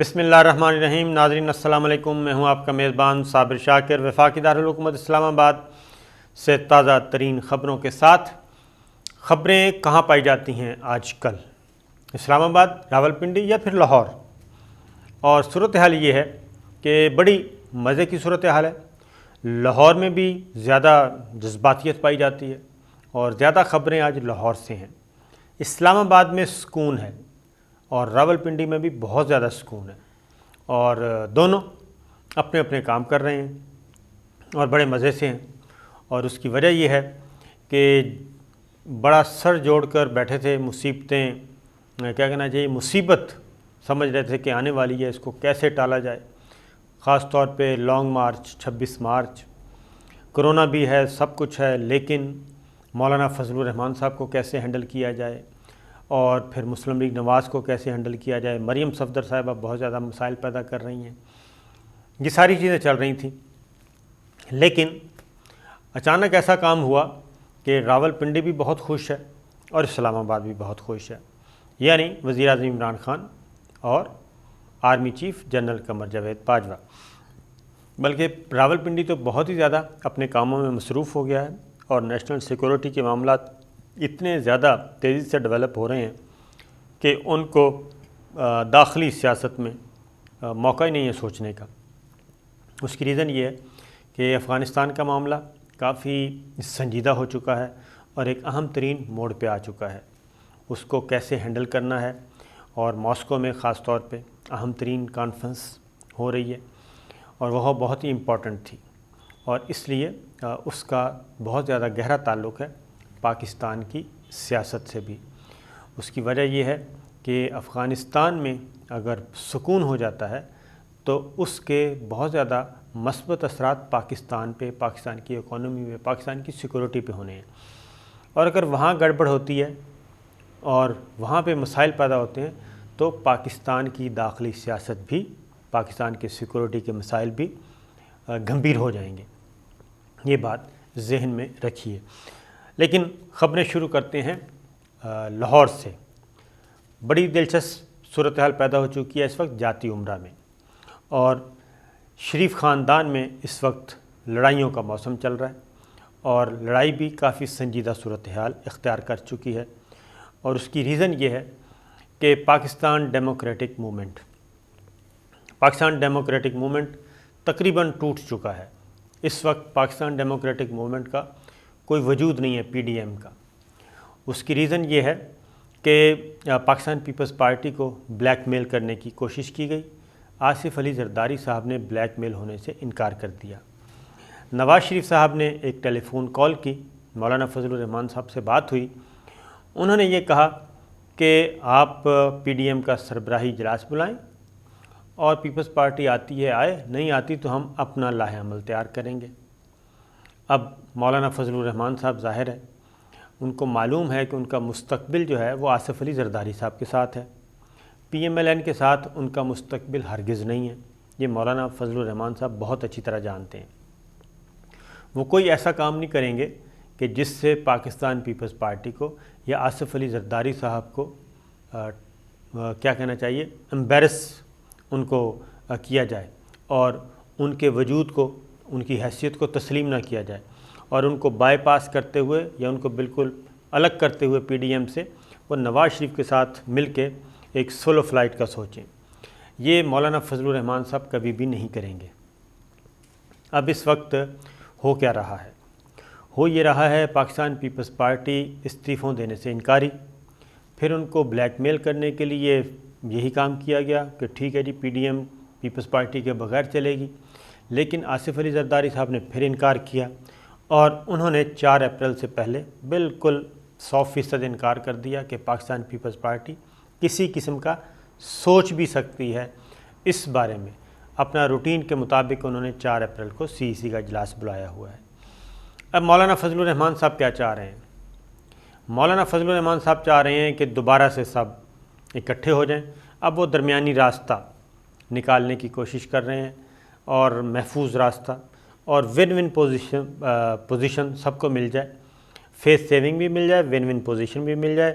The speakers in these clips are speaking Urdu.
بسم اللہ الرحمن الرحیم۔ ناظرین السلام علیکم، میں ہوں آپ کا میزبان صابر شاکر، وفاقی دارالحکومت اسلام آباد سے تازہ ترین خبروں کے ساتھ۔ خبریں کہاں پائی جاتی ہیں آج کل؟ اسلام آباد، راولپنڈی یا پھر لاہور؟ اور صورتحال یہ ہے کہ بڑی مزے کی صورتحال ہے۔ لاہور میں بھی زیادہ جذباتیت پائی جاتی ہے اور زیادہ خبریں آج لاہور سے ہیں۔ اسلام آباد میں سکون ہے اور راولپنڈی میں بھی بہت زیادہ سکون ہے، اور دونوں اپنے اپنے کام کر رہے ہیں اور بڑے مزے سے ہیں۔ اور اس کی وجہ یہ ہے کہ بڑا سر جوڑ کر بیٹھے تھے، مصیبتیں کیا کہنا چاہیے، مصیبت سمجھ رہے تھے کہ آنے والی ہے، اس کو کیسے ٹالا جائے۔ خاص طور پہ لانگ مارچ، 26 مارچ، کرونا بھی ہے، سب کچھ ہے، لیکن مولانا فضل الرحمان صاحب کو کیسے ہینڈل کیا جائے، اور پھر مسلم لیگ نواز کو کیسے ہینڈل کیا جائے۔ مریم صفدر صاحبہ بہت زیادہ مسائل پیدا کر رہی ہیں۔ یہ ساری چیزیں چل رہی تھیں، لیکن اچانک ایسا کام ہوا کہ راولپنڈی بھی بہت خوش ہے اور اسلام آباد بھی بہت خوش ہے، یعنی وزیر اعظم عمران خان اور army chief general Qamar Javed Bajwa. بلکہ راولپنڈی تو بہت ہی زیادہ اپنے کاموں میں مصروف ہو گیا ہے، اور نیشنل سیکورٹی کے معاملات اتنے زیادہ تیزی سے ڈیولپ ہو رہے ہیں کہ ان کو داخلی سیاست میں موقع ہی نہیں ہے سوچنے کا۔ اس کی ریزن یہ ہے کہ افغانستان کا معاملہ کافی سنجیدہ ہو چکا ہے اور ایک اہم ترین موڑ پہ آ چکا ہے۔ اس کو کیسے ہینڈل کرنا ہے، اور ماسکو میں خاص طور پہ اہم ترین کانفرنس ہو رہی ہے، اور وہ بہت ہی امپورٹنٹ تھی، اور اس لیے اس کا بہت زیادہ گہرا تعلق ہے پاکستان کی سیاست سے بھی۔ اس کی وجہ یہ ہے کہ افغانستان میں اگر سکون ہو جاتا ہے تو اس کے بہت زیادہ مثبت اثرات پاکستان پہ، پاکستان کی اکانومی پہ، پاکستان کی سیکورٹی پہ ہونے ہیں۔ اور اگر وہاں گڑبڑ ہوتی ہے اور وہاں پہ مسائل پیدا ہوتے ہیں تو پاکستان کی داخلی سیاست بھی، پاکستان کے سیکورٹی کے مسائل بھی گمبھیر ہو جائیں گے۔ یہ بات ذہن میں رکھیے۔ لیکن خبریں شروع کرتے ہیں لاہور سے۔ بڑی دلچسپ صورتحال پیدا ہو چکی ہے اس وقت جاتی عمرہ میں، اور شریف خاندان میں اس وقت لڑائیوں کا موسم چل رہا ہے، اور لڑائی بھی کافی سنجیدہ صورتحال اختیار کر چکی ہے۔ اور اس کی ریزن یہ ہے کہ پاکستان ڈیموکریٹک موومنٹ تقریباً ٹوٹ چکا ہے۔ اس وقت پاکستان ڈیموکریٹک موومنٹ کا کوئی وجود نہیں ہے، پی ڈی ایم کا۔ اس کی ریزن یہ ہے کہ پاکستان پیپلز پارٹی کو بلیک میل کرنے کی کوشش کی گئی۔ آصف علی زرداری صاحب نے بلیک میل ہونے سے انکار کر دیا۔ نواز شریف صاحب نے ایک ٹیلی فون کال کی، مولانا فضل الرحمان صاحب سے بات ہوئی۔ انہوں نے یہ کہا کہ آپ پی ڈی ایم کا سربراہی اجلاس بلائیں، اور پیپلز پارٹی آتی ہے آئے، نہیں آتی تو ہم اپنا لاہ عمل تیار کریں گے۔ اب مولانا فضل الرحمان صاحب ظاہر ہے ان کو معلوم ہے کہ ان کا مستقبل جو ہے وہ آصف علی زرداری صاحب کے ساتھ ہے، پی ایم ایل این کے ساتھ ان کا مستقبل ہرگز نہیں ہے۔ یہ مولانا فضل الرحمان صاحب بہت اچھی طرح جانتے ہیں۔ وہ کوئی ایسا کام نہیں کریں گے کہ جس سے پاکستان پیپلز پارٹی کو یا آصف علی زرداری صاحب کو کیا کہنا چاہیے، امبیرس ان کو کیا جائے، اور ان کے وجود کو، ان کی حیثیت کو تسلیم نہ کیا جائے، اور ان کو بائی پاس کرتے ہوئے یا ان کو بالکل الگ کرتے ہوئے پی ڈی ایم سے وہ نواز شریف کے ساتھ مل کے ایک سولو فلائٹ کا سوچیں۔ یہ مولانا فضل الرحمان صاحب کبھی بھی نہیں کریں گے۔ اب اس وقت ہو کیا رہا ہے؟ ہو یہ رہا ہے پاکستان پیپلز پارٹی استعفوں دینے سے انکاری، پھر ان کو بلیک میل کرنے کے لیے یہی کام کیا گیا کہ ٹھیک ہے جی P D M Peoples Party کے بغیر چلے گی، لیکن آصف علی زرداری صاحب نے پھر انکار کیا، اور انہوں نے 4 اپریل سے پہلے بالکل 100% انکار کر دیا کہ پاکستان پیپلز پارٹی کسی قسم کا سوچ بھی سکتی ہے اس بارے میں۔ اپنا روٹین کے مطابق انہوں نے 4 اپریل کو سی ای سی کا اجلاس بلایا ہوا ہے۔ اب مولانا فضل الرحمان صاحب کیا چاہ رہے ہیں؟ مولانا فضل الرحمان صاحب چاہ رہے ہیں کہ دوبارہ سے سب اکٹھے ہو جائیں۔ اب وہ درمیانی راستہ نکالنے کی کوشش کر رہے ہیں، اور محفوظ راستہ، اور ون ون پوزیشن سب کو مل جائے، فیس سیونگ بھی مل جائے، ون ون پوزیشن بھی مل جائے،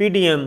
PDM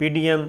PDM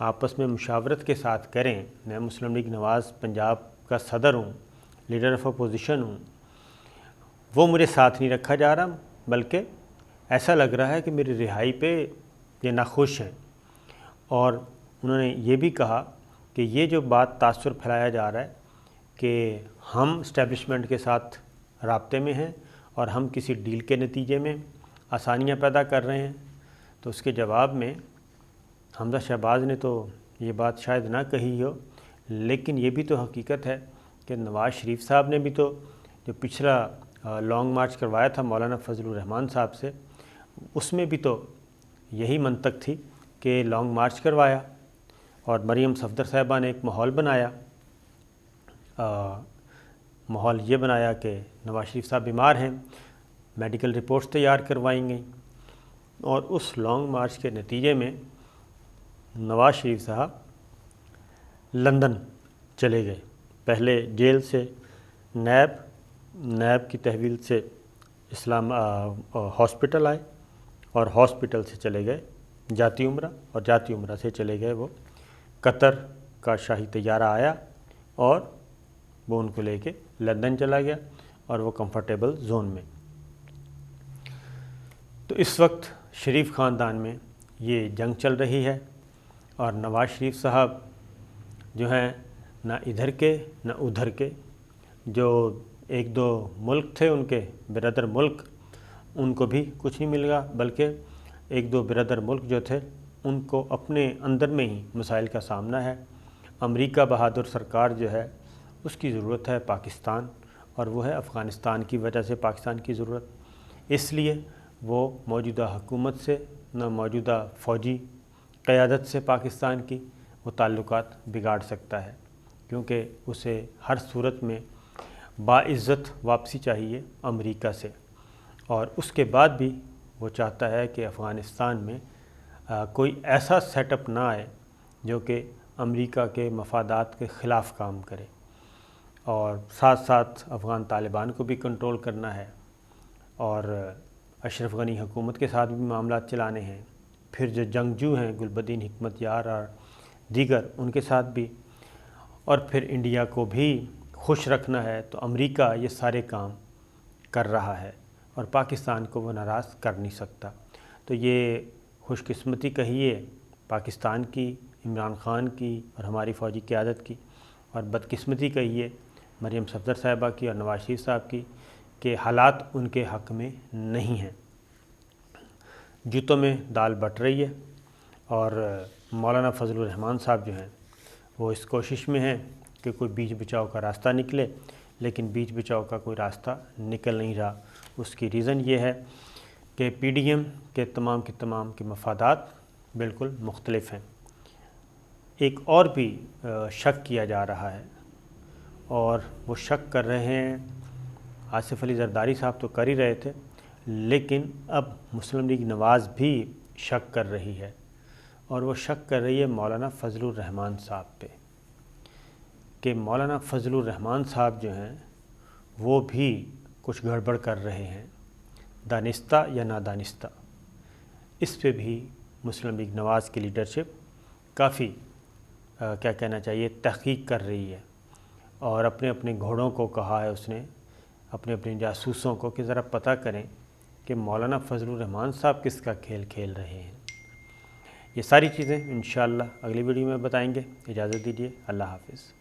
آپس میں مشاورت کے ساتھ کریں. میں مسلم لیگ نواز پنجاب کا صدر ہوں, لیڈر آف اپوزیشن ہوں, وہ مجھے ساتھ نہیں رکھا جا رہا, بلکہ ایسا لگ رہا ہے کہ میری رہائی پہ یہ ناخوش ہیں. اور انہوں نے یہ بھی کہا کہ یہ جو بات تاثر پھیلایا جا رہا ہے کہ ہم اسٹیبلشمنٹ کے ساتھ رابطے میں ہیں اور ہم کسی ڈیل کے نتیجے میں آسانیاں پیدا کر رہے ہیں, تو اس کے جواب میں حمزہ شہباز نے تو یہ بات شاید نہ کہی ہو, لیکن یہ بھی تو حقیقت ہے کہ نواز شریف صاحب نے بھی تو جو پچھلا لانگ مارچ کروایا تھا مولانا فضل الرحمان صاحب سے, اس میں بھی تو یہی منطق تھی کہ لانگ مارچ کروایا اور مریم صفدر صاحبہ نے ایک ماحول بنایا. ماحول یہ بنایا کہ نواز شریف صاحب بیمار ہیں, میڈیکل رپورٹس تیار کروائیں گئیں, اور اس لانگ مارچ کے نتیجے میں نواز شریف صاحب لندن چلے گئے. پہلے جیل سے نیب کی تحویل سے ہاسپٹل آئے, اور ہاسپٹل سے چلے گئے جاتی عمرہ, اور جاتی عمرہ سے چلے گئے وہ قطر کا شاہی طیارہ آیا اور وہ ان کو لے کے لندن چلا گیا, اور وہ کمفرٹیبل زون میں. تو اس وقت شریف خاندان میں یہ جنگ چل رہی ہے, اور نواز شریف صاحب جو ہیں نہ ادھر کے نہ ادھر کے, جو ایک دو ملک تھے ان کے برادر ملک, ان کو بھی کچھ نہیں مل گا, بلکہ ایک دو برادر ملک جو تھے ان کو اپنے اندر میں ہی مسائل کا سامنا ہے. امریکہ بہادر سرکار جو ہے اس کی ضرورت ہے پاکستان, اور وہ ہے افغانستان کی وجہ سے پاکستان کی ضرورت. اس لیے وہ موجودہ حکومت سے نہ موجودہ فوجی قیادت سے پاکستان کی وہ تعلقات بگاڑ سکتا ہے, کیونکہ اسے ہر صورت میں باعزت واپسی چاہیے امریکہ سے. اور اس کے بعد بھی وہ چاہتا ہے کہ افغانستان میں کوئی ایسا سیٹ اپ نہ آئے جو کہ امریکہ کے مفادات کے خلاف کام کرے, اور ساتھ ساتھ افغان طالبان کو بھی کنٹرول کرنا ہے, اور اشرف غنی حکومت کے ساتھ بھی معاملات چلانے ہیں, پھر جو جنگجو ہیں گلبدین حکمت یار اور دیگر ان کے ساتھ بھی, اور پھر انڈیا کو بھی خوش رکھنا ہے. تو امریکہ یہ سارے کام کر رہا ہے اور پاکستان کو وہ ناراض کر نہیں سکتا. تو یہ خوش قسمتی کہیے پاکستان کی, عمران خان کی اور ہماری فوجی قیادت کی, اور بدقسمتی کہیے مریم صفدر صاحبہ کی اور نواز شریف صاحب کی کہ حالات ان کے حق میں نہیں ہیں. جوتوں میں دال بٹ رہی ہے, اور مولانا فضل الرحمان صاحب جو ہیں وہ اس کوشش میں ہیں کہ کوئی بیچ بچاؤ کا راستہ نکلے, لیکن بیچ بچاؤ کا کوئی راستہ نکل نہیں رہا. اس کی ریزن یہ ہے کہ پی ڈی ایم کے تمام کے مفادات بالکل مختلف ہیں. ایک اور بھی شک کیا جا رہا ہے, اور وہ شک کر رہے ہیں, آصف علی زرداری صاحب تو کر ہی رہے تھے, لیکن اب مسلم لیگ نواز بھی شک کر رہی ہے, اور وہ شک کر رہی ہے مولانا فضل الرحمان صاحب پہ کہ مولانا فضل الرحمان صاحب جو ہیں وہ بھی کچھ گڑبڑ کر رہے ہیں, دانستہ یا نادانستہ. اس پہ بھی مسلم لیگ نواز کی لیڈرشپ کافی کیا کہنا چاہیے تحقیق کر رہی ہے, اور اپنے اپنے گھوڑوں کو کہا ہے اس نے, اپنے جاسوسوں کو, کہ ذرا پتہ کریں کہ مولانا فضل الرحمان صاحب کس کا کھیل کھیل رہے ہیں. یہ ساری چیزیں انشاءاللہ اگلی ویڈیو میں بتائیں گے. اجازت دیجیے, اللہ حافظ.